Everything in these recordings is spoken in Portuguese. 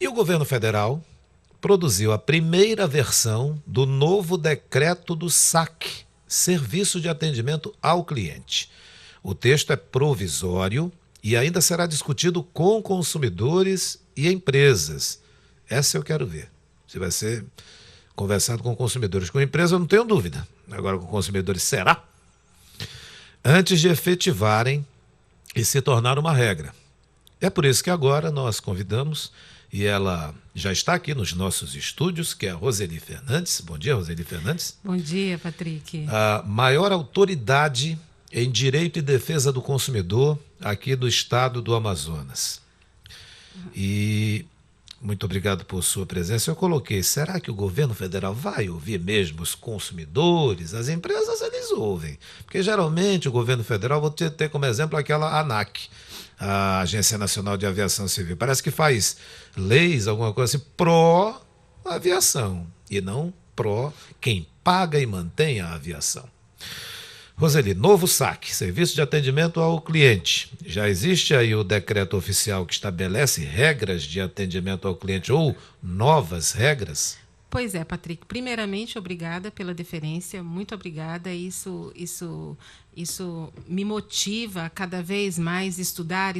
E o governo federal produziu a primeira versão do novo decreto do SAC, Serviço de Atendimento ao Cliente. O texto é provisório e ainda será discutido com consumidores e empresas. Essa eu quero ver. Se vai ser conversado com consumidores. Com empresa eu não tenho dúvida. Agora com consumidores será? Antes de efetivarem e se tornar uma regra. É por isso que agora nós convidamos, e ela já está aqui nos nossos estúdios, que é a Roseli Fernandes. Bom dia, Roseli Fernandes. Bom dia, Patrick. A maior autoridade em direito e defesa do consumidor aqui do estado do Amazonas. E muito obrigado por sua presença. Eu coloquei, será que o governo federal vai ouvir mesmo os consumidores? As empresas, eles ouvem. Porque geralmente o governo federal, vou ter como exemplo aquela ANAC, a Agência Nacional de Aviação Civil. Parece que faz leis, alguma coisa assim, pró-aviação e não pró quem paga e mantém a aviação. Roseli, novo SAC, Serviço de Atendimento ao Cliente. Já existe aí o decreto oficial que estabelece regras de atendimento ao cliente ou novas regras? Pois é, Patrick. Primeiramente, obrigada pela deferência. Muito obrigada. Isso me motiva a cada vez mais estudar.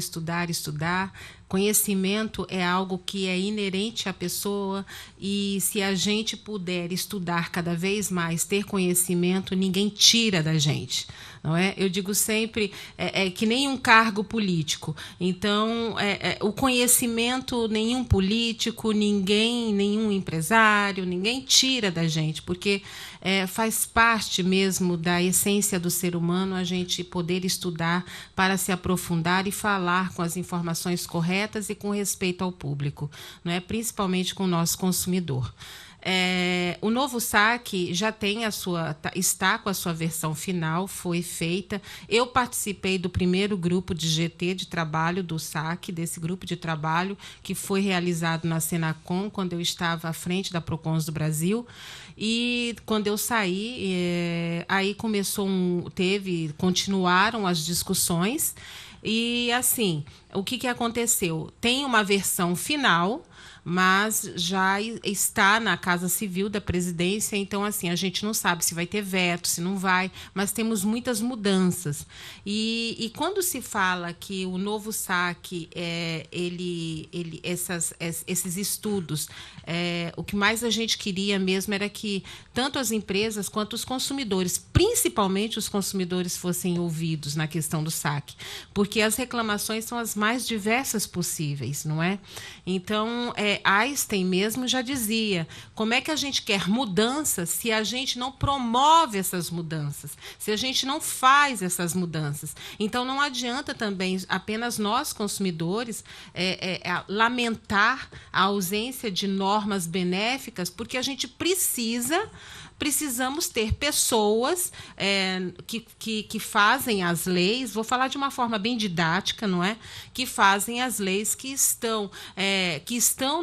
Conhecimento é algo que é inerente à pessoa e se a gente puder estudar cada vez mais, ter conhecimento, ninguém tira da gente. Não é? Eu digo sempre, é que nem um cargo político. Então, o conhecimento, nenhum político, nenhum empresário, ninguém tira da gente, porque faz parte mesmo da essência do ser humano a gente poder estudar para se aprofundar e falar com as informações corretas e com respeito ao público, não é? Principalmente com o nosso consumidor. O novo SAC já tem está com a sua versão final, foi feita. Eu participei do primeiro grupo de GT de trabalho do SAC, desse grupo de trabalho que foi realizado na Senacom, quando eu estava à frente da Procons do Brasil. E quando eu saí, aí continuaram as discussões. E assim, o que aconteceu? Tem uma versão final, mas já está na Casa Civil da Presidência, então assim, a gente não sabe se vai ter veto, se não vai, mas temos muitas mudanças. E quando se fala que o novo SAC, esses estudos, o que mais a gente queria mesmo era que tanto as empresas quanto os consumidores, principalmente os consumidores, fossem ouvidos na questão do SAC, porque as reclamações são as mais diversas possíveis, não é? Então, Einstein mesmo já dizia, como é que a gente quer mudanças se a gente não promove essas mudanças, se a gente não faz essas mudanças? Então, não adianta também apenas nós, consumidores, lamentar a ausência de normas benéficas, porque a gente precisamos ter pessoas que fazem as leis, vou falar de uma forma bem didática, não é? Que fazem as leis que estão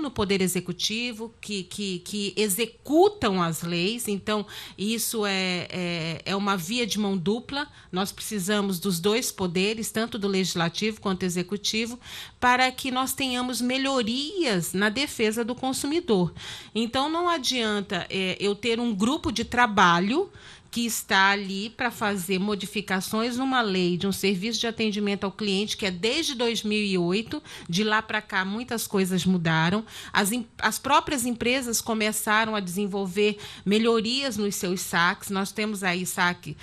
no Poder Executivo, que executam as leis. Então, isso é uma via de mão dupla. Nós precisamos dos dois poderes, tanto do Legislativo quanto do Executivo, para que nós tenhamos melhorias na defesa do consumidor. Então, não adianta eu ter um grupo de trabalho que está ali para fazer modificações numa lei de um serviço de atendimento ao cliente que é desde 2008, de lá para cá muitas coisas mudaram, as próprias empresas começaram a desenvolver melhorias nos seus saques, nós temos aí SAC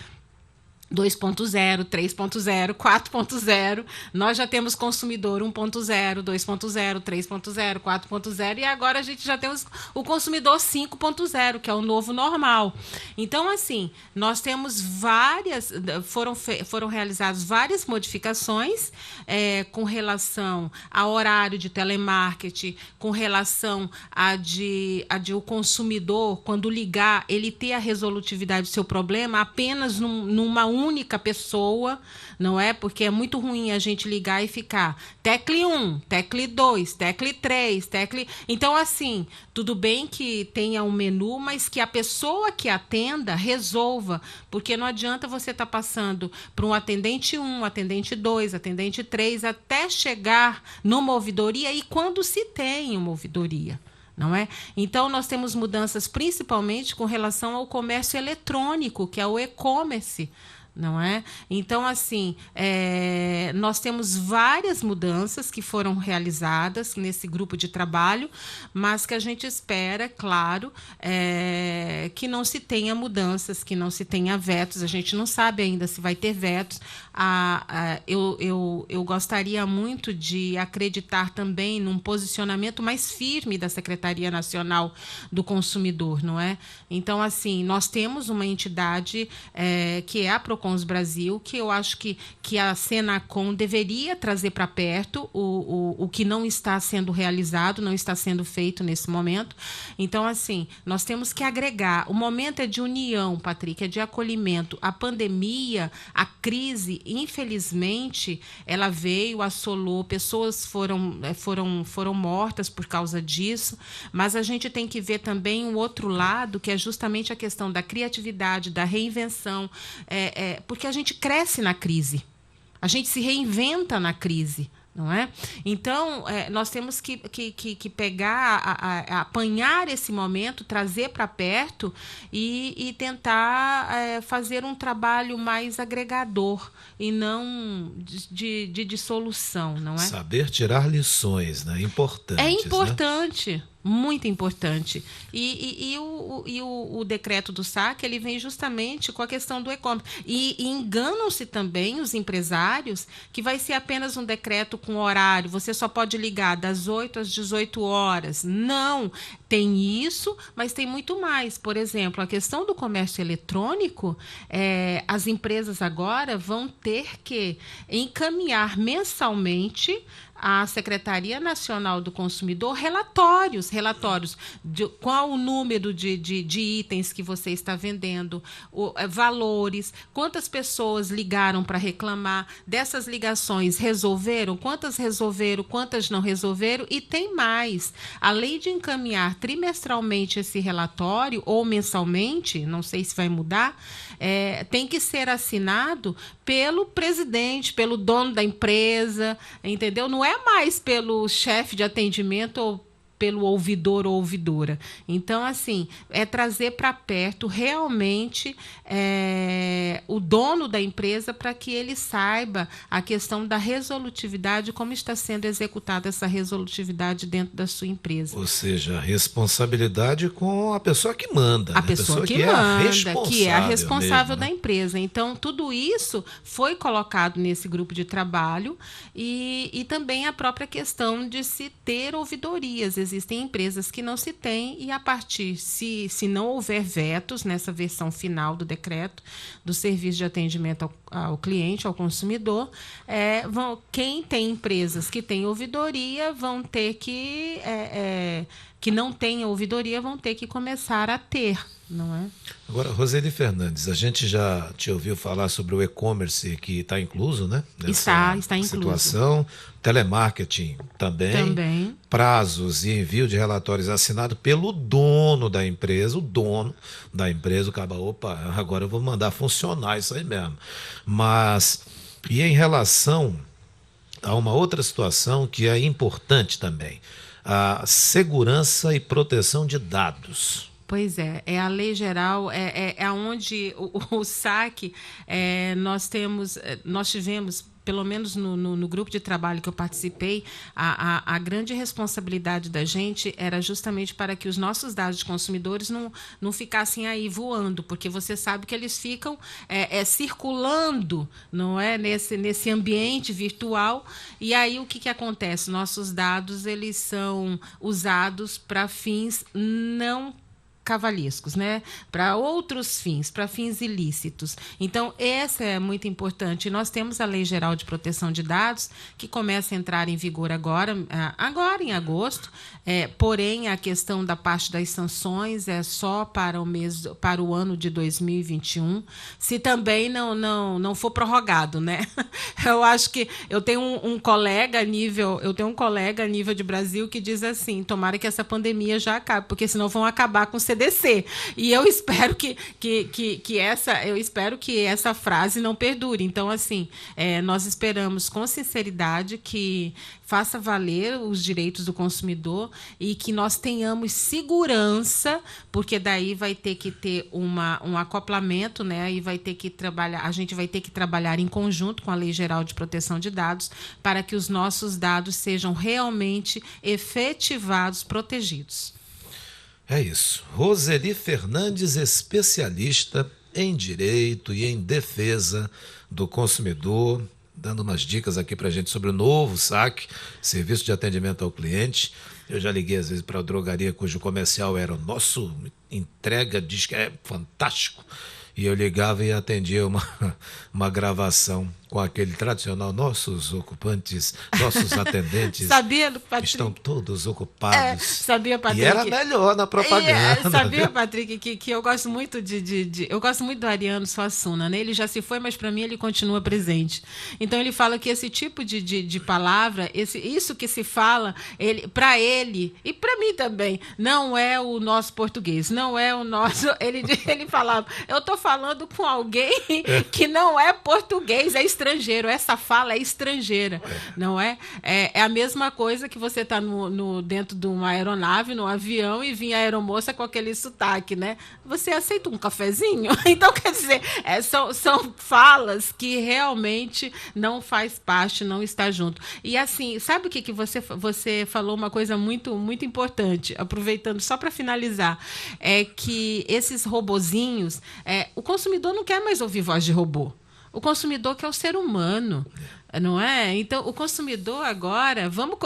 2.0, 3.0, 4.0, nós já temos consumidor 1.0, 2.0, 3.0, 4.0 e agora a gente já temos o consumidor 5.0, que é o novo normal. Então, assim, nós temos foram realizadas várias modificações com relação ao horário de telemarketing, com relação a de o consumidor, quando ligar, ele ter a resolutividade do seu problema apenas numa única pessoa, não é? Porque é muito ruim a gente ligar e ficar tecle 1, tecle 2, tecle 3, tecle... Então, assim, tudo bem que tenha um menu, mas que a pessoa que atenda resolva, porque não adianta você estar passando para um atendente 1, atendente 2, atendente 3, até chegar numa ouvidoria, e quando se tem uma ouvidoria. Não é? Então, nós temos mudanças principalmente com relação ao comércio eletrônico, que é o e-commerce. Não é? Então, assim, nós temos várias mudanças que foram realizadas nesse grupo de trabalho, mas que a gente espera, claro, que não se tenha mudanças, que não se tenha vetos. A gente não sabe ainda se vai ter vetos. Eu gostaria muito de acreditar também num posicionamento mais firme da Secretaria Nacional do Consumidor, não é? Então, assim, nós temos uma entidade que é a Procons Brasil, que eu acho que a Senacom deveria trazer para perto o que não está sendo realizado, não está sendo feito nesse momento. Então, assim, nós temos que agregar. O momento é de união, Patrick, é de acolhimento. A pandemia, a crise, infelizmente, ela veio, assolou, pessoas foram mortas por causa disso, mas a gente tem que ver também o outro lado, que é justamente a questão da criatividade, da reinvenção, porque a gente cresce na crise, a gente se reinventa na crise. Não é? Então, nós temos que pegar, apanhar esse momento, trazer para perto e tentar fazer um trabalho mais agregador e não de dissolução, não é? Saber tirar lições, né? Importantes, é importante. Né? Muito importante. E o decreto do SAC, ele vem justamente com a questão do e-commerce. E enganam-se também os empresários que vai ser apenas um decreto com horário. Você só pode ligar das 8 às 18 horas. Não, tem isso, mas tem muito mais. Por exemplo, a questão do comércio eletrônico, as empresas agora vão ter que encaminhar mensalmente à Secretaria Nacional do Consumidor relatórios de qual o número de itens que você está vendendo, valores, quantas pessoas ligaram para reclamar, dessas ligações resolveram, quantas não resolveram, e tem mais. Além de encaminhar trimestralmente esse relatório, ou mensalmente, não sei se vai mudar, tem que ser assinado pelo presidente, pelo dono da empresa, entendeu? Não é mais pelo chefe de atendimento ou pelo ouvidor ou ouvidora. Então, assim, é trazer para perto realmente o dono da empresa, para que ele saiba a questão da resolutividade, como está sendo executada essa resolutividade dentro da sua empresa. Ou seja, responsabilidade com a pessoa que manda. A pessoa que manda, que é a responsável mesmo, né? da empresa. Então, tudo isso foi colocado nesse grupo de trabalho e também a própria questão de se ter ouvidorias. Existem empresas que não se têm, e a partir, se não houver vetos nessa versão final do decreto do serviço de atendimento ao cliente, ao consumidor, quem tem empresas que têm ouvidoria vão ter que não tenham ouvidoria, vão ter que começar a ter, não é? Agora, Roseli Fernandes, a gente já te ouviu falar sobre o e-commerce, que está incluso, né? Está incluso. Situação, telemarketing também, prazos e envio de relatórios assinado pelo dono da empresa, acaba, opa, agora eu vou mandar funcionar isso aí mesmo. Mas, e em relação a uma outra situação que é importante também, a segurança e proteção de dados. Pois é a lei geral, onde o SAC, nós tivemos, pelo menos no grupo de trabalho que eu participei, a grande responsabilidade da gente era justamente para que os nossos dados de consumidores não ficassem aí voando, porque você sabe que eles ficam circulando, não é, nesse ambiente virtual, e aí o que acontece? Nossos dados, eles são usados para fins não cavalescos, né? Para outros fins, para fins ilícitos. Então, essa é muito importante. Nós temos a Lei Geral de Proteção de Dados, que começa a entrar em vigor agora em agosto, porém, a questão da parte das sanções é só para o ano de 2021, se também não for prorrogado, né? Eu acho que eu tenho um colega a nível de Brasil que diz assim: tomara que essa pandemia já acabe, porque senão vão acabar com o CDC. E eu espero que essa frase não perdure. Então, assim, nós esperamos com sinceridade que faça valer os direitos do consumidor e que nós tenhamos segurança, porque daí vai ter que ter um acoplamento, né? E a gente vai ter que trabalhar em conjunto com a Lei Geral de Proteção de Dados para que os nossos dados sejam realmente efetivados, protegidos. É isso. Roseli Fernandes, especialista em direito e em defesa do consumidor, dando umas dicas aqui para a gente sobre o novo SAC, Serviço de Atendimento ao Cliente. Eu já liguei às vezes para a drogaria cujo comercial era o nosso entrega, diz que é fantástico. E eu ligava e atendia uma gravação com aquele tradicional: nossos ocupantes, nossos atendentes Sabia, Patrick? Estão todos ocupados. Sabia, Patrick? E era melhor na propaganda. Sabia, Patrick, que eu gosto muito eu gosto muito do Ariano Suassuna, né? Ele já se foi, mas para mim ele continua presente. Então ele fala que esse tipo de palavra, isso que se fala, para ele e para mim também, não é o nosso português, não é o nosso. Ele falava: eu estou falando com alguém que não é português, é estrangeiro. Essa fala é estrangeira, não é? É a mesma coisa que você está dentro de uma aeronave, num avião, e vinha a aeromoça com aquele sotaque, né? Você aceita um cafezinho? Então, quer dizer, são falas que realmente não faz parte, não está junto. E assim, sabe o que você falou uma coisa muito, muito importante, aproveitando só para finalizar, é que esses robozinhos, o consumidor não quer mais ouvir voz de robô. O consumidor quer o ser humano, não é? Então, o consumidor agora, vamos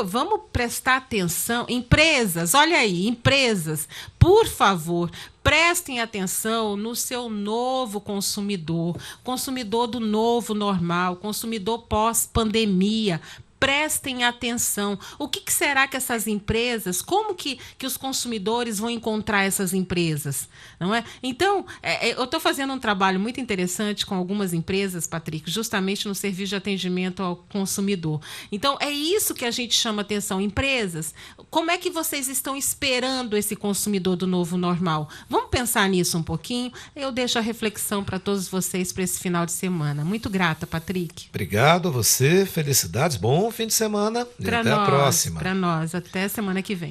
prestar atenção. Empresas, olha aí, empresas, por favor, prestem atenção no seu novo consumidor do novo normal, consumidor pós-pandemia. Prestem atenção. O que será que essas empresas, como que os consumidores vão encontrar essas empresas? Não é? Então, eu estou fazendo um trabalho muito interessante com algumas empresas, Patrick, justamente no serviço de atendimento ao consumidor. Então, é isso que a gente chama atenção. Empresas, como é que vocês estão esperando esse consumidor do novo normal? Vamos pensar nisso um pouquinho? Eu deixo a reflexão para todos vocês para esse final de semana. Muito grata, Patrick. Obrigado a você, felicidades, bom fim de semana e até a próxima. Para nós, até semana que vem.